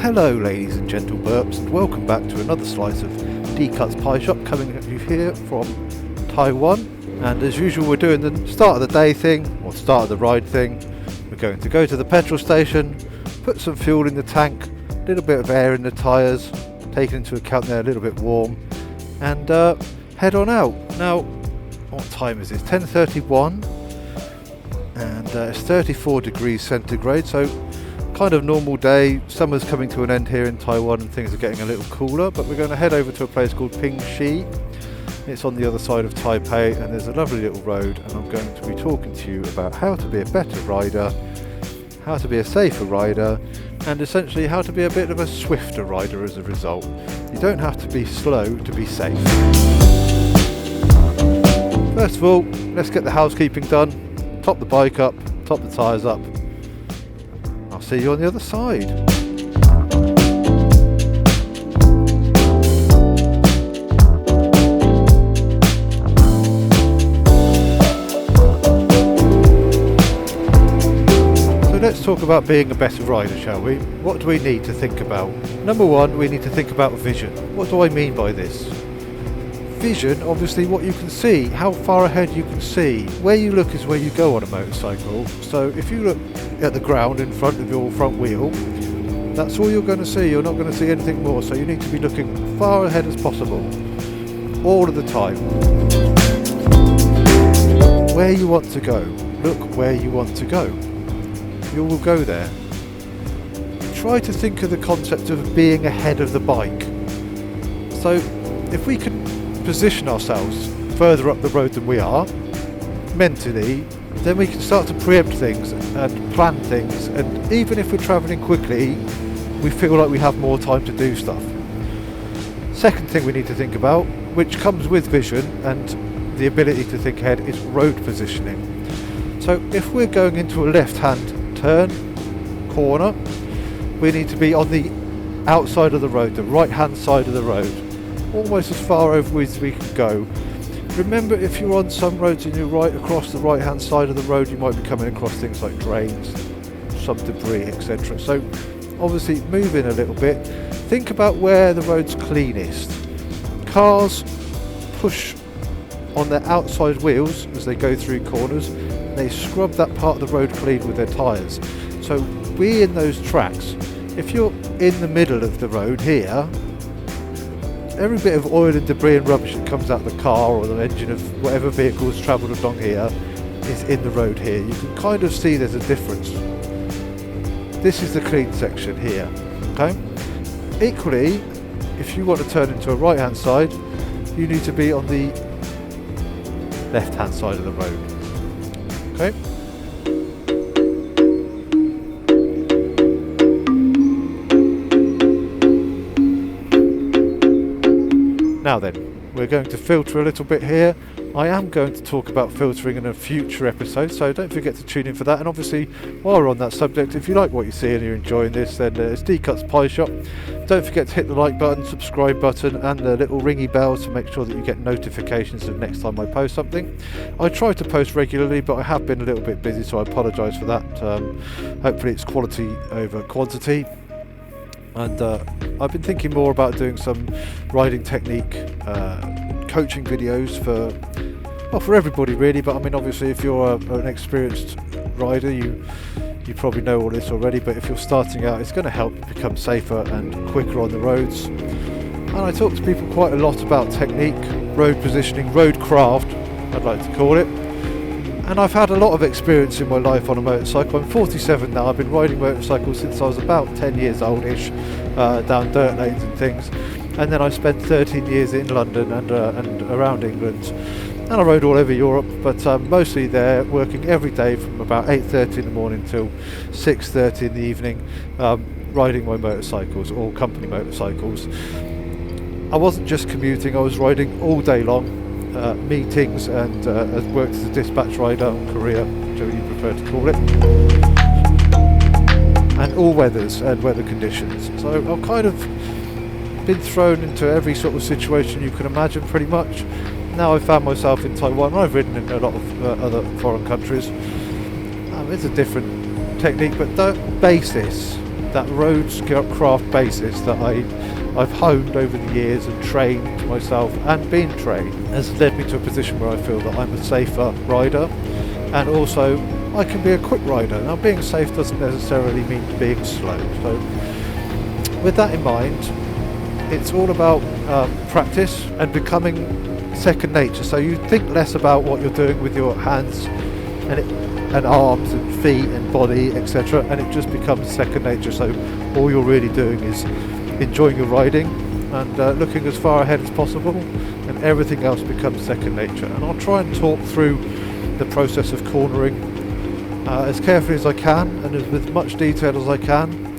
Hello ladies and gentle burps, and welcome back to another slice of D-Cut's Pie Shop, coming at you here from Taiwan. And as usual, we're doing the start of the day thing, or start of the ride thing. We're going to go to the petrol station, put some fuel in the tank, a little bit of air in the tyres, taking into account they're a little bit warm, and head on out. Now, what time is it? 10:31, and it's 34 degrees centigrade, so kind of normal day. Summer's coming to an end here in Taiwan and things are getting a little cooler, but we're going to head over to a place called Pingxi. It's on the other side of Taipei, and there's a lovely little road, and I'm going to be talking to you about how to be a better rider, how to be a safer rider, and essentially how to be a bit of a swifter rider as a result. You don't have to be slow to be safe. First of all, let's get the housekeeping done. Top the bike up, top the tyres up. I'll see you on the other side. So let's talk about being a better rider, shall we? What do we need to think about? Number one, we need to think about vision. What do I mean by this? Vision, obviously what you can see, how far ahead you can see. Where you look is where you go on a motorcycle. So if you look at the ground in front of your front wheel, that's all you're going to see. You're not going to see anything more, so you need to be looking far ahead as possible all of the time. Where you want to go, look where you want to go. You will go there. Try to think of the concept of being ahead of the bike. So if we can position ourselves further up the road than we are mentally, then we can start to preempt things and plan things, and even if we're travelling quickly, we feel like we have more time to do stuff. Second thing we need to think about, which comes with vision and the ability to think ahead, is road positioning. So if we're going into a left-hand turn, corner, we need to be on the outside of the road, the right-hand side of the road, almost as far over as we can go. Remember, if you're on some roads and you're right across the right hand side of the road, you might be coming across things like drains, some debris, etc. So obviously move in a little bit. Think about where the road's cleanest. Cars push on their outside wheels as they go through corners, and they scrub that part of the road clean with their tyres. So be in those tracks. If you're in the middle of the road here, every bit of oil and debris and rubbish that comes out of the car or the engine of whatever vehicle's travelled along here is in the road here. You can kind of see there's a difference. This is the clean section here. Okay. Equally, if you want to turn into a right hand side, you need to be on the left hand side of the road. Okay. Now then, we're going to filter a little bit here. I am going to talk about filtering in a future episode, so don't forget to tune in for that. And obviously, while we're on that subject, if you like what you see and you're enjoying this, then it's D-Cut's Pie Shop. Don't forget to hit the like button, subscribe button, and the little ringy bell to make sure that you get notifications of next time I post something. I try to post regularly, but I have been a little bit busy, so I apologise for that. Hopefully it's quality over quantity. And I've been thinking more about doing some riding technique coaching videos for everybody really, but I mean obviously if you're an experienced rider, you probably know all this already, but if you're starting out, it's going to help you become safer and quicker on the roads. And I talk to people quite a lot about technique, road positioning, roadcraft I'd like to call it. And I've had a lot of experience in my life on a motorcycle. I'm 47 now. I've been riding motorcycles since I was about 10 years old-ish, down dirt lanes and things. And then I spent 13 years in London and around England. And I rode all over Europe, but mostly there, working every day from about 8:30 in the morning till 6:30 in the evening, riding my motorcycles, all company motorcycles. I wasn't just commuting, I was riding all day long. Meetings, and has worked as a dispatch rider on courier, whichever you prefer to call it, and all weathers and weather conditions. So I've kind of been thrown into every sort of situation you can imagine pretty much. Now I've found myself in Taiwan. I've ridden in a lot of other foreign countries. It's a different technique, but the basis that roadcraft basis that I've honed over the years and trained myself and been trained has led me to a position where I feel that I'm a safer rider, and also I can be a quick rider. Now, being safe doesn't necessarily mean being slow, so with that in mind, it's all about practice and becoming second nature. So you think less about what you're doing with your hands and arms and feet and body, etc., and it just becomes second nature. So all you're really doing is enjoying your riding and looking as far ahead as possible, and everything else becomes second nature. And I'll try and talk through the process of cornering as carefully as I can and with much detail as I can.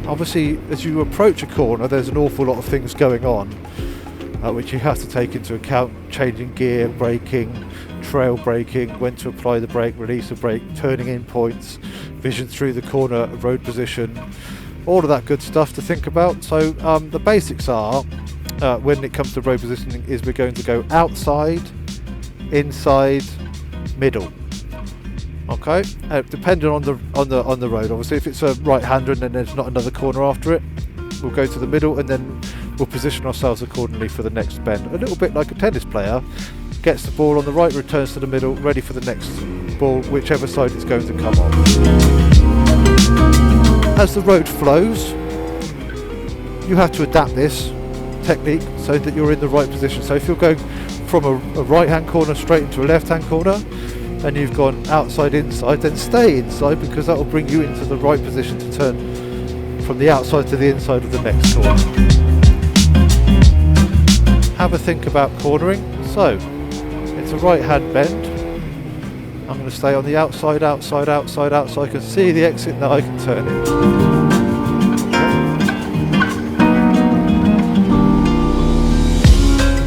Obviously, as you approach a corner, there's an awful lot of things going on which you have to take into account: changing gear, braking, trail braking, when to apply the brake, release the brake, turning in points, vision through the corner, road position, all of that good stuff to think about. So the basics are, when it comes to road positioning, is we're going to go outside, inside, middle. Okay, depending on the road. Obviously, if it's a right-hander and then there's not another corner after it, we'll go to the middle, and then we'll position ourselves accordingly for the next bend. A little bit like a tennis player gets the ball on the right, returns to the middle, ready for the next ball, whichever side it's going to come on. As the road flows, you have to adapt this technique so that you're in the right position. So if you're going from a right-hand corner straight into a left-hand corner, and you've gone outside inside, then stay inside, because that will bring you into the right position to turn from the outside to the inside of the next corner. Have a think about cornering. So it's a right hand bend. I'm going to stay on the outside, outside, outside, outside. I can see the exit, now I can turn it.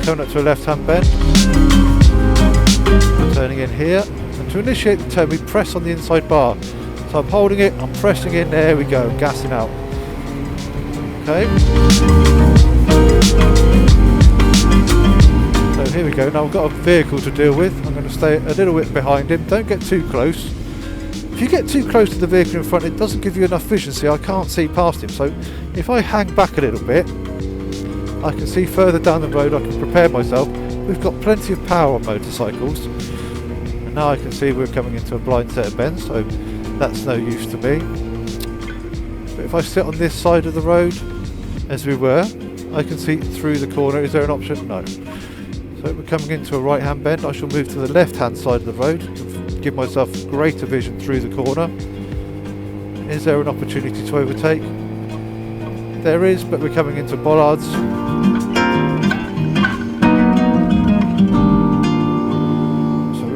Coming up to a left hand bend, turning in here. To initiate the turn, we press on the inside bar. So I'm holding it, I'm pressing in, there we go, gassing out. Okay. So here we go, now I've got a vehicle to deal with. I'm going to stay a little bit behind him, don't get too close. If you get too close to the vehicle in front, it doesn't give you enough vision, see, I can't see past him. So if I hang back a little bit, I can see further down the road, I can prepare myself. We've got plenty of power on motorcycles. Now I can see we're coming into a blind set of bends, so that's no use to me. But if I sit on this side of the road, as we were, I can see through the corner. Is there an option? No. So we're coming into a right hand bend. I shall move to the left hand side of the road to give myself greater vision through the corner. Is there an opportunity to overtake? There is, but we're coming into bollards.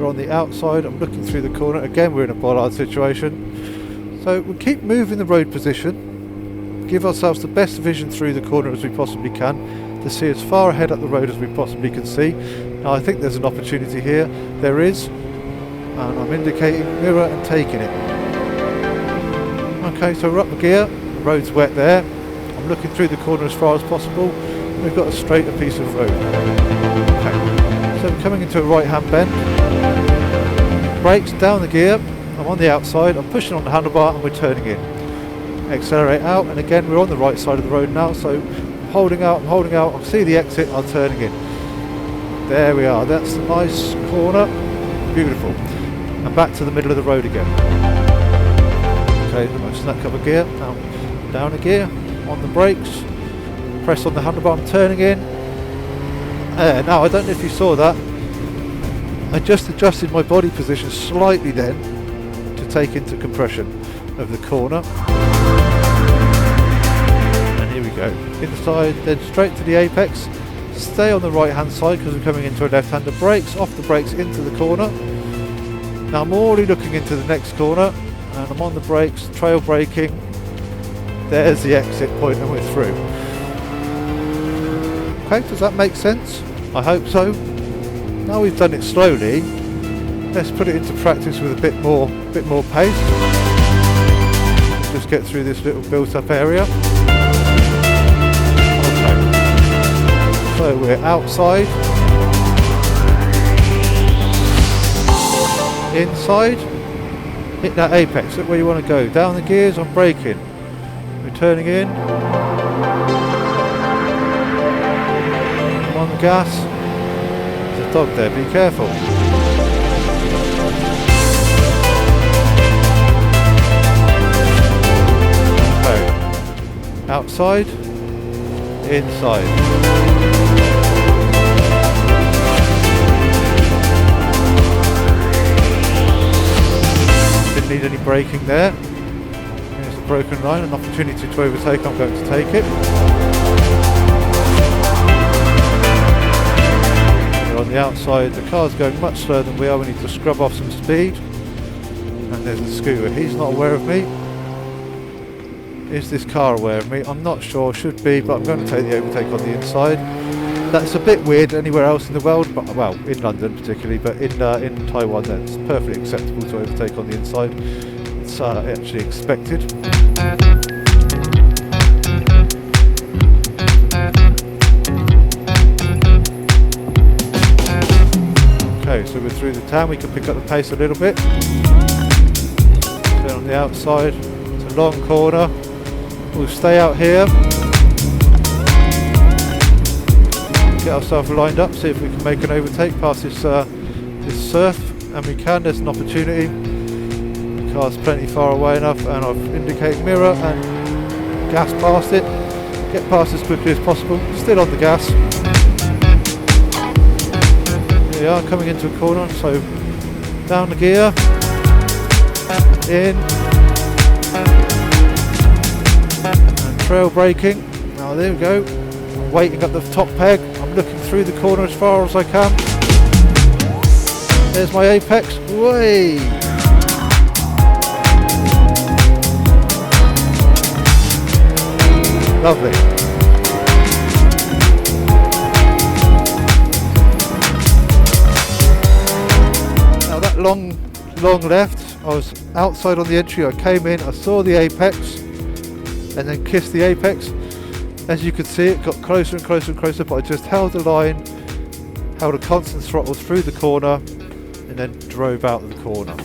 On the outside, I'm looking through the corner. Again, we're in a bollard situation. So we'll keep moving the road position, give ourselves the best vision through the corner as we possibly can to see as far ahead up the road as we possibly can see. Now I think there's an opportunity here. There is, and I'm indicating mirror and taking it. Okay, so we're up the gear, the road's wet there. I'm looking through the corner as far as possible. We've got a straighter piece of road. Okay. So we're coming into a right hand bend. Brakes, down the gear, I'm on the outside, I'm pushing on the handlebar and we're turning in. Accelerate out, and again we're on the right side of the road now, so I'm holding out, I'll see the exit, I'm turning in. There we are, that's a nice corner, beautiful. And back to the middle of the road again. Okay, I'm going to snap up a gear, now down a gear, on the brakes, press on the handlebar, I'm turning in. Now I don't know if you saw that, I just adjusted my body position slightly then to take into compression of the corner. And here we go. Inside, then straight to the apex. Stay on the right hand side because we're coming into a left hander. Brakes, off the brakes into the corner. Now I'm already looking into the next corner and I'm on the brakes, trail braking. There's the exit point and we're through. Okay, does that make sense? I hope so. Now we've done it slowly, let's put it into practice with a bit more pace. Just get through this little built-up area. Okay. So we're outside, inside, hit that apex, look where you want to go. Down the gears, I'm braking. We're turning in. I'm on the gas. There's a dog there, be careful. Okay. Outside, inside. Need any braking there. There's a broken line, an opportunity to overtake. I'm going to take it. We're on the outside, the car's going much slower than we are. We need to scrub off some speed. And there's a scooter. He's not aware of me. Is this car aware of me? I'm not sure, should be, but I'm going to take the overtake on the inside. That's a bit weird anywhere else in the world, but well, in London particularly, but in Taiwan that's perfectly acceptable to overtake on the inside. It's actually expected. Okay, so we're through the town, we can pick up the pace a little bit. Stay on the outside, it's a long corner. We'll stay out here. Get ourselves lined up, see if we can make an overtake past this surf, and we can. There's an opportunity. The car's plenty far away enough, and I've indicated mirror and gas past it. Get past as quickly as possible. Still on the gas. Here we are, coming into a corner. So down the gear, in, and trail braking. Now there we go. I'm waiting at the top peg. Looking through the corner as far as I can. There's my apex. Way! Lovely. Now that long left, I was outside on the entry. I came in, I saw the apex, and then kissed the apex. As you could see, it got closer and closer and closer, but I just held the line, held a constant throttle through the corner, and then drove out of the corner.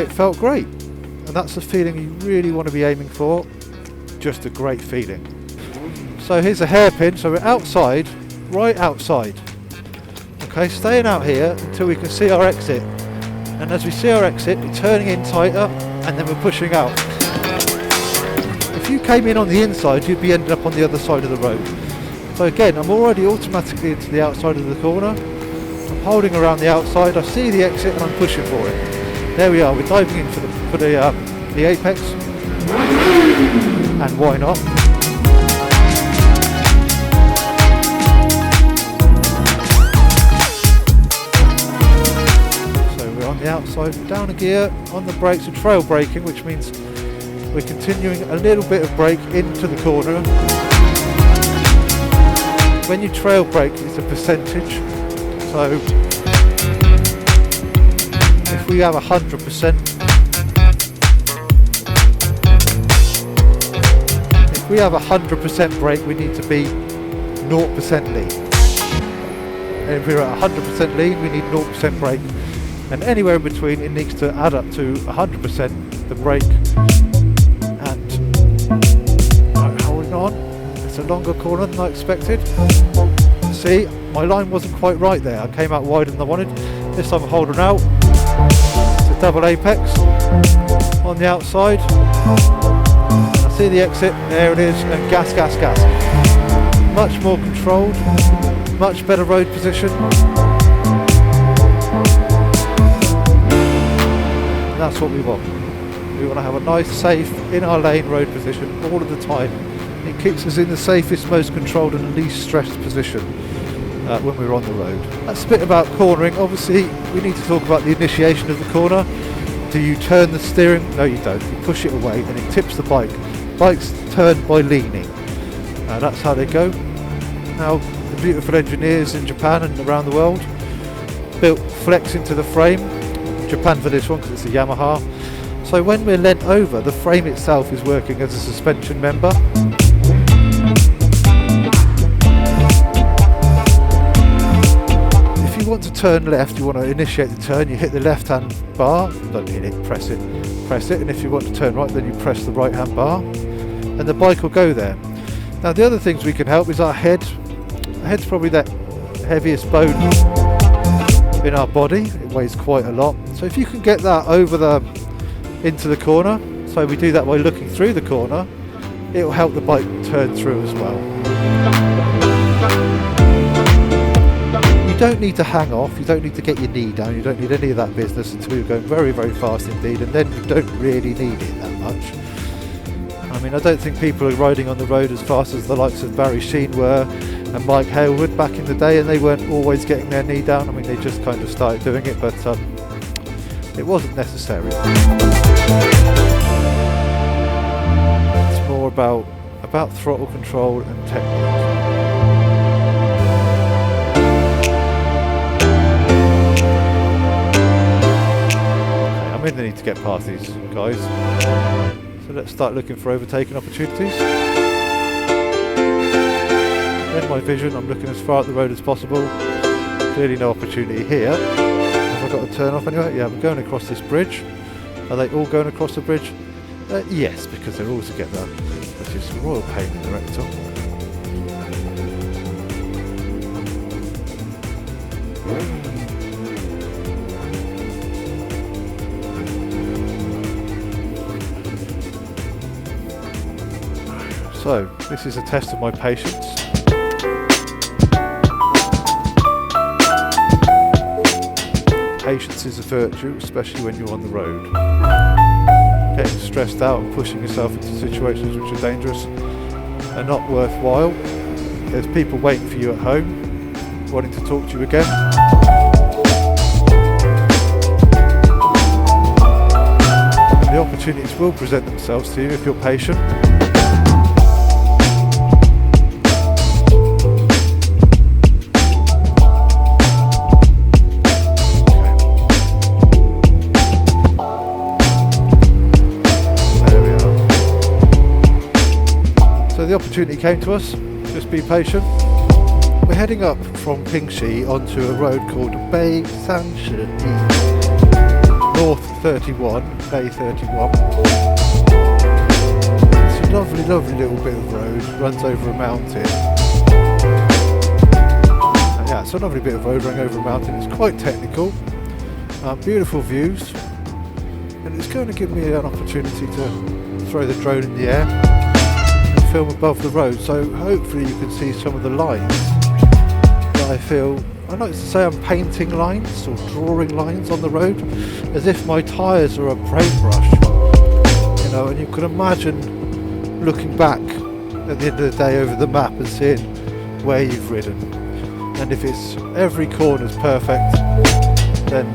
It felt great, and that's the feeling you really want to be aiming for. Just a great feeling. So here's a hairpin, so we're outside, right outside. Okay, staying out here until we can see our exit. And as we see our exit, we're turning in tighter, and then we're pushing out. If you came in on the inside, you'd be ended up on the other side of the road. So again, I'm already automatically into the outside of the corner. I'm holding around the outside, I see the exit and I'm pushing for it. There we are, we're diving in for the apex. And why not? So we're on the outside, down a gear, on the brakes, and trail braking, which means we're continuing a little bit of brake into the corner. When you trail brake, it's a percentage. So if we have 100%, if we have 100% brake, we need to be 0% lean. And if we're at 100% lean, we need 0% brake. And anywhere in between, it needs to add up to 100% the brake. On. It's a longer corner than I expected. See, my line wasn't quite right there. I came out wider than I wanted. This time I'm holding out. It's a double apex on the outside. I see the exit, there it is, and gas, gas, gas. Much more controlled, much better road position. And that's what we want. We want to have a nice, safe, in our lane road position all of the time. It keeps us in the safest, most controlled and least stressed position when we're on the road. That's a bit about cornering. Obviously, we need to talk about the initiation of the corner. Do you turn the steering? No, you don't. You push it away and it tips the bike. Bikes turn by leaning. That's how they go. Now, the beautiful engineers in Japan and around the world built flex into the frame. Japan for this one because it's a Yamaha. So when we're leant over, the frame itself is working as a suspension member. If you want to turn left, you want to initiate the turn, you hit the left hand bar, don't hit it, press it, and if you want to turn right, then you press the right hand bar, and the bike will go there. Now the other things we can help is our head. Our head's probably the heaviest bone in our body, it weighs quite a lot, so if you can get that into the corner, so we do that by looking through the corner, it will help the bike turn through as well. You don't need to hang off, you don't need to get your knee down, you don't need any of that business until you're going very, very fast indeed, and then you don't really need it that much. I mean, I don't think people are riding on the road as fast as the likes of Barry Sheen were and Mike Hailwood back in the day, and they weren't always getting their knee down. I mean, they just kind of started doing it, but it wasn't necessary. It's more about throttle control and technique. I'm in the need to get past these guys, so let's start looking for overtaking opportunities. In my vision, I'm looking as far up the road as possible. Clearly no opportunity here. Have I got to turn off anyway? Yeah, we're going across this bridge. Are they all going across the bridge? Yes, because they're all together, which is a royal pain in the rectum. So, this is a test of my patience. Patience is a virtue, especially when you're on the road. Getting stressed out and pushing yourself into situations which are dangerous are not worthwhile. There's people waiting for you at home, wanting to talk to you again. And the opportunities will present themselves to you if you're patient. The opportunity came to us, just be patient. We're heading up from Pingxi onto a road called Bay Sanshi, North 31, Bay 31. It's a lovely, lovely little bit of road, runs over a mountain. Yeah, it's a lovely bit of road running over a mountain, it's quite technical, beautiful views, and it's going to give me an opportunity to throw the drone in the air. Film above the road, so hopefully you can see some of the lines that I feel, I like to say I'm painting lines or drawing lines on the road as if my tyres are a paintbrush, you know, and you can imagine looking back at the end of the day over the map and seeing where you've ridden, and if it's every corner's perfect, then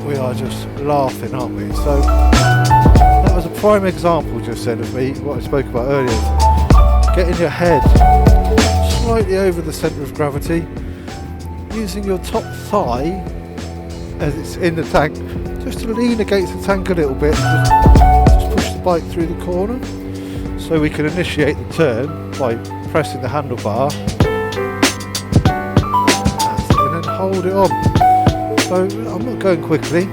we are just laughing, aren't we? So that was a prime example just then of me, what I spoke about earlier. Getting your head slightly over the centre of gravity, using your top thigh as it's in the tank, just to lean against the tank a little bit, just push the bike through the corner, so we can initiate the turn by pressing the handlebar, and then hold it on. So I'm not going quickly,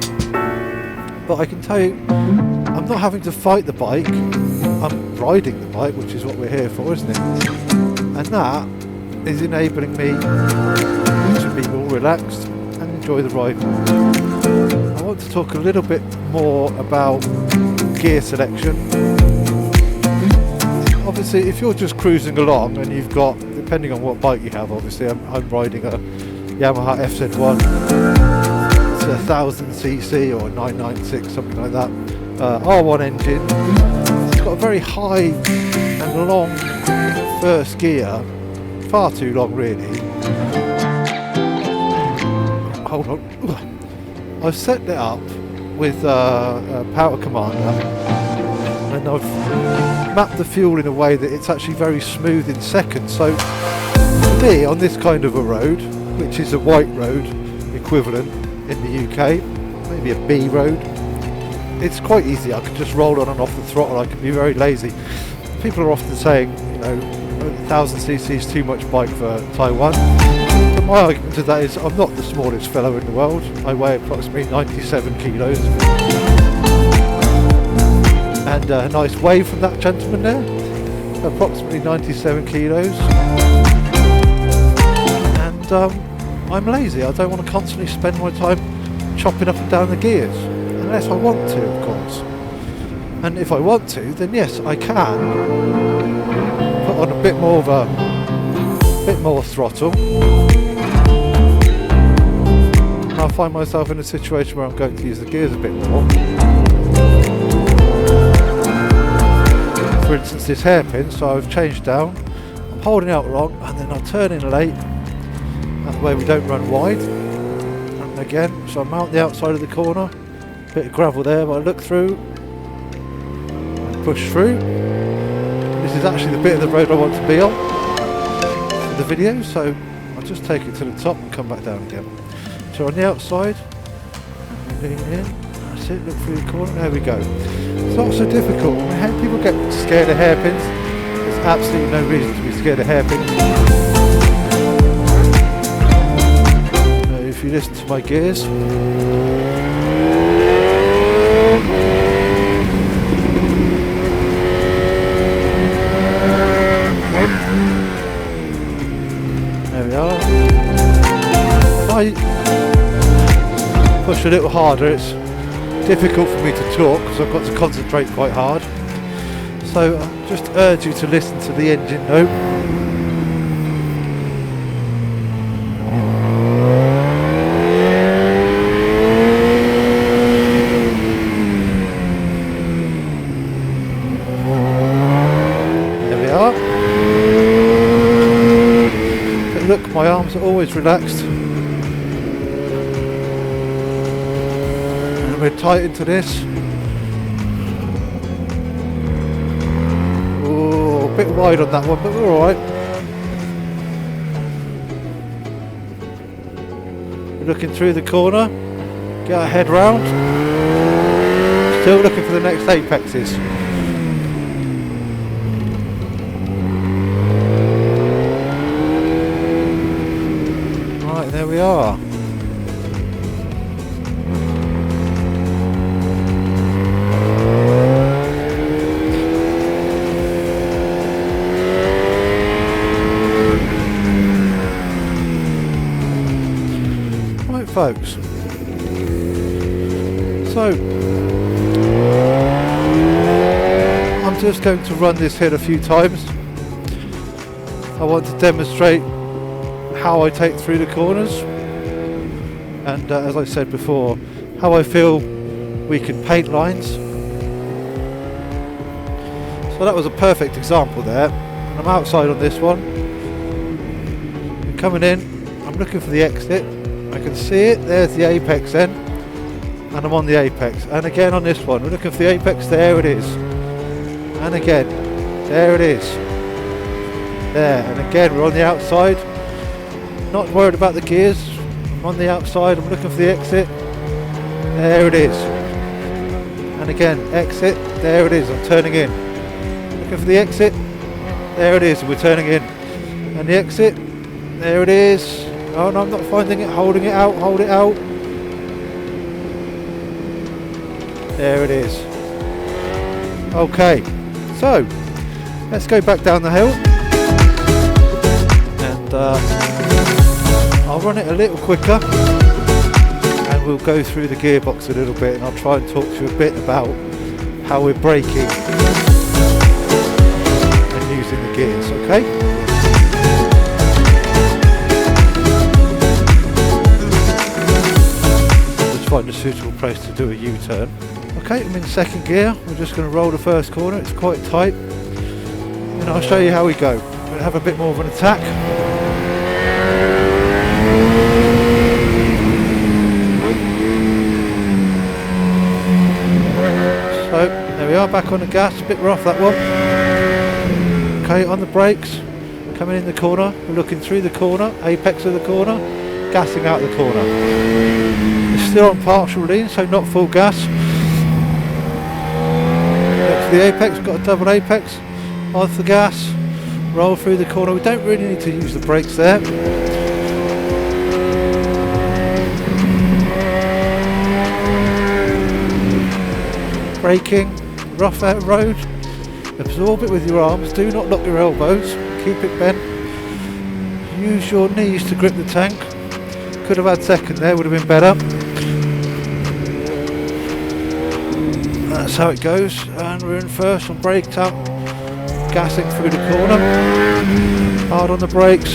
but I can tell you, I'm not having to fight the bike, I'm riding the bike, which is what we're here for, isn't it? And that is enabling me to be more relaxed and enjoy the ride more. I want to talk a little bit more about gear selection. Obviously, if you're just cruising along and you've got, depending on what bike you have, obviously I'm riding a Yamaha FZ1, it's a 1000cc or 996, something like that, R1 engine. It's got a very high and long first gear, far too long really. Hold on. I've set it up with a power commander, and I've mapped the fuel in a way that it's actually very smooth in second. So for me, on this kind of a road, which is a white road equivalent in the UK, maybe a B road, it's quite easy. I can just roll on and off the throttle. I can be very lazy. People are often saying, you know, 1000cc is too much bike for Taiwan. For My argument to that is I'm not the smallest fellow in the world. I weigh approximately 97 kilos. And a nice wave from that gentleman there. Approximately 97 kilos. And I'm lazy. I don't want to constantly spend my time chopping up and down the gears. Unless I want to, of course. And if I want to, then yes, I can put on a bit more throttle. And I'll find myself in a situation where I'm going to use the gears a bit more. For instance, this hairpin, so I've changed down, I'm holding out wrong, and then I'll turn in late. That way we don't run wide. And again, so I mount the outside of the corner, bit of gravel there, but I look through, and push through. This is actually the bit of the road I want to be on for the video, so I'll just take it to the top and come back down again. So on the outside, lean in, that's it, look through the corner, there we go. It's not so difficult. People get scared of hairpins. There's absolutely no reason to be scared of hairpins. If you listen to my gears, there we are. If I push a little harder, it's difficult for me to talk because I've got to concentrate quite hard. So I just urge you to listen to the engine note. There we are. But look, my arms are always relaxed. We're tight into this. Oh, a bit wide on that one, but we're alright. We're looking through the corner, get our head round. Still looking for the next apexes. Right, there we are. Folks, so I'm just going to run this hill a few times. I want to demonstrate how I take through the corners, and as I said before, how I feel we can paint lines. So that was a perfect example there. I'm outside on this one. I'm coming in, I'm looking for the exit. I can see it, there's the apex then, and I'm on the apex. And again on this one, we're looking for the apex, there it is. And again, there it is. There, and again we're on the outside. Not worried about the gears, I'm on the outside, I'm looking for the exit. There it is. And again, exit, there it is, I'm turning in. Looking for the exit, there it is, we're turning in. And the exit, there it is. Oh no, I'm not finding it, holding it out, hold it out. There it is. Okay, so let's go back down the hill. And I'll run it a little quicker. And we'll go through the gearbox a little bit, and I'll try and talk to you a bit about how we're braking and using the gears, okay? Find a suitable place to do a U-turn. Okay, I'm in second gear. We're just going to roll the first corner. It's quite tight. And I'll show you how we go. We're going to have a bit more of an attack. So, there we are, back on the gas. A bit rough that one. Okay, on the brakes. Coming in the corner. We're looking through the corner. Apex of the corner. Gassing out the corner. Still on partial lean, so not full gas. Next to the apex, we've got a double apex. Off the gas, roll through the corner. We don't really need to use the brakes there. braking, rough out road, absorb it with your arms, do not lock your elbows, keep it bent, use your knees to grip the tank. Could have had second there, would have been better. That's how it goes, and we're in first on brake tap, gassing through the corner, hard on the brakes,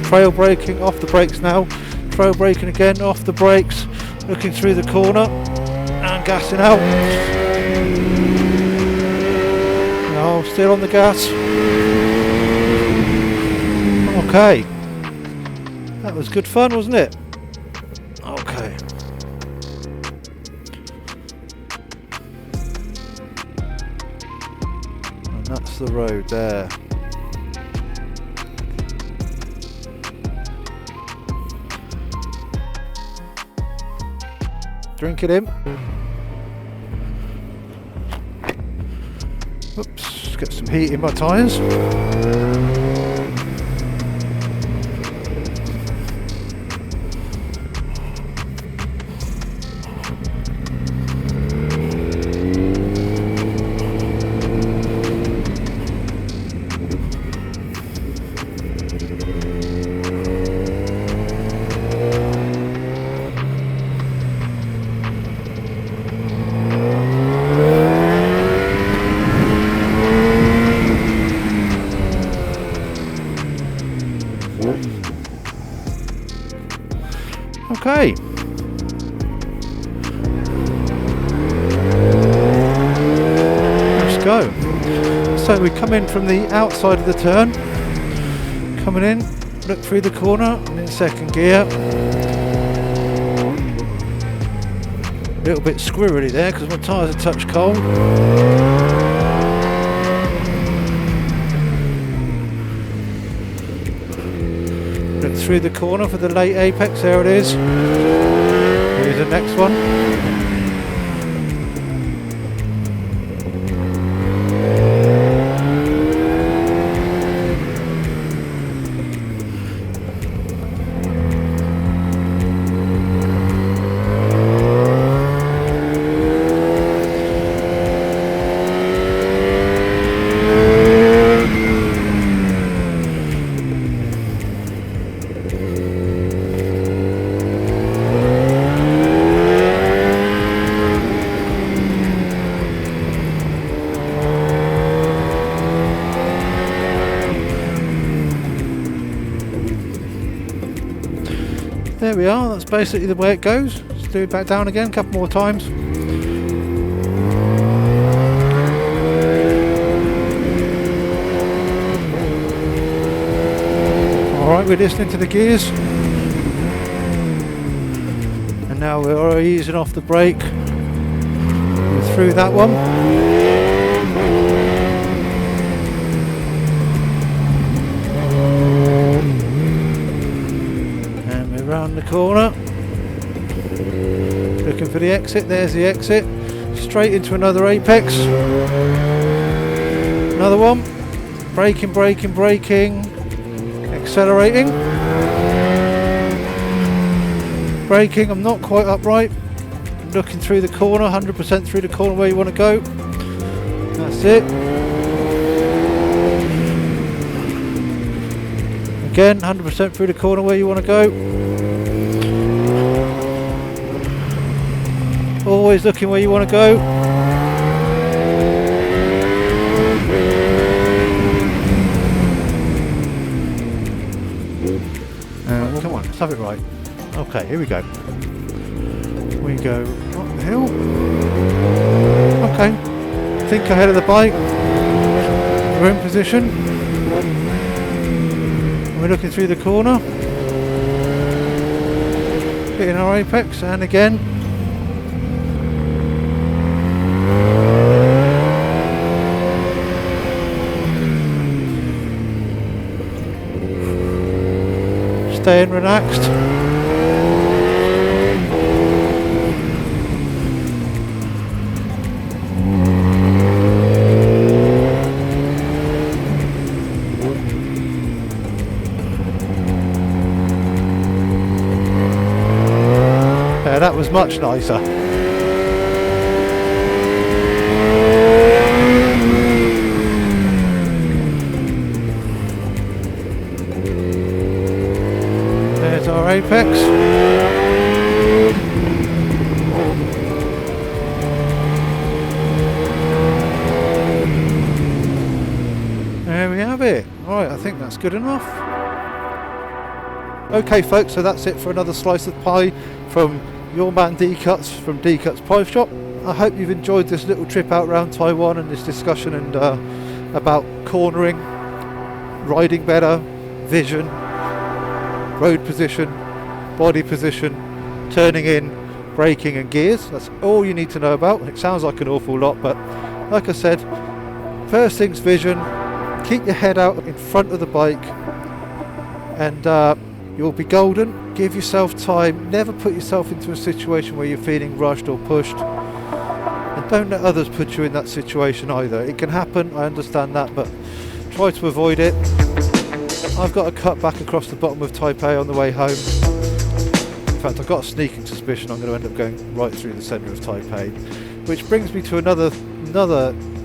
trail braking, off the brakes now, trail braking again, off the brakes, looking through the corner, and gassing out. Now still on the gas. Okay, that was good fun, wasn't it? Okay. And that's the road there. Drink it in. Oops, get some heat in my tyres. Okay. Let's go. So we come in from the outside of the turn. Coming in, look through the corner, I'm in second gear. A little bit squirrely there because my tyres are touch cold. Look through the corner for the late apex, there it is. Here's the next one. There we are, that's basically the way it goes. Let's do it back down again a couple more times. Alright, we're listening to the gears. And now we're easing off the brake. We're through that one. Round the corner, looking for the exit, there's the exit, straight into another apex, another one, braking, braking, braking, accelerating, braking, I'm not quite upright, looking through the corner, 100% through the corner where you want to go, that's it, again 100% through the corner where you want to go. Always looking where you want to go. Come on, let's have it right. Okay, here we go. We go up the hill. Okay, think ahead of the bike. We're in position. We're looking through the corner. Hitting our apex, and again. Staying relaxed. Yeah, that was much nicer. apex. There we have it. Alright, I think that's good enough. Okay folks, so that's it for another slice of pie from your man D-Cuts from D-Cuts Pie Shop. I hope you've enjoyed this little trip out around Taiwan and this discussion and about cornering, riding better, vision, road position, body position, turning in, braking and gears. That's all you need to know about. It sounds like an awful lot, but like I said, first things vision, keep your head out in front of the bike and you'll be golden. Give yourself time, never put yourself into a situation where you're feeling rushed or pushed, and don't let others put you in that situation either. It can happen, I understand that, but try to avoid it. I've got a cut back across the bottom of Taipei on the way home. In fact, I've got a sneaking suspicion I'm going to end up going right through the centre of Taipei, which brings me to another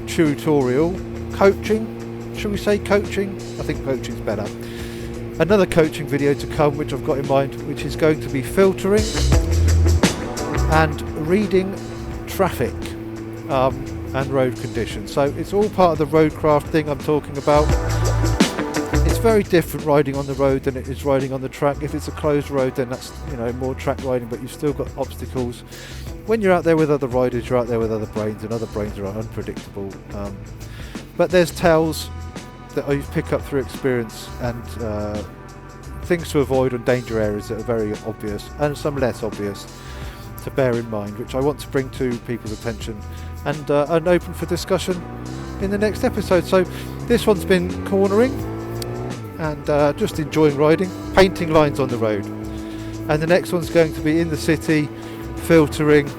tutorial. Coaching, shall we say coaching? I think coaching's better. Another coaching video to come, which I've got in mind, which is going to be filtering and reading traffic and road conditions. So it's all part of the roadcraft thing I'm talking about. It's very different riding on the road than it is riding on the track. If it's a closed road, then that's, you know, more track riding, but you've still got obstacles. When you're out there with other riders, you're out there with other brains, and other brains are unpredictable. But there's tells that you pick up through experience and things to avoid on danger areas that are very obvious and some less obvious to bear in mind, which I want to bring to people's attention and open for discussion in the next episode. So this one's been cornering and just enjoying riding, painting lines on the road, and the next one's going to be in the city, filtering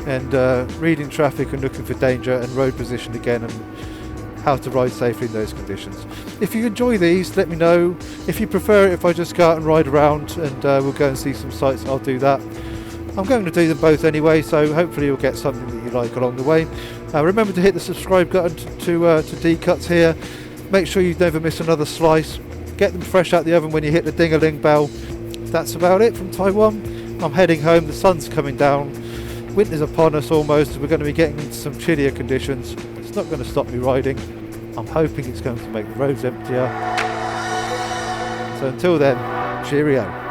and reading traffic and looking for danger and road position again, and how to ride safely in those conditions. If you enjoy these, let me know. If you prefer it if I just go out and ride around and we'll go and see some sights, I'll do that. I'm going to do them both anyway, so hopefully you'll get something that you like along the way. Remember to hit the subscribe button to D-Cuts here. Make sure you never miss another slice. Get them fresh out the oven when you hit the ding-a-ling bell. That's about it from Taiwan. I'm heading home, the sun's coming down. Winter's upon us almost, we're going to be getting into some chillier conditions. It's not going to stop me riding. I'm hoping it's going to make the roads emptier. So until then, cheerio.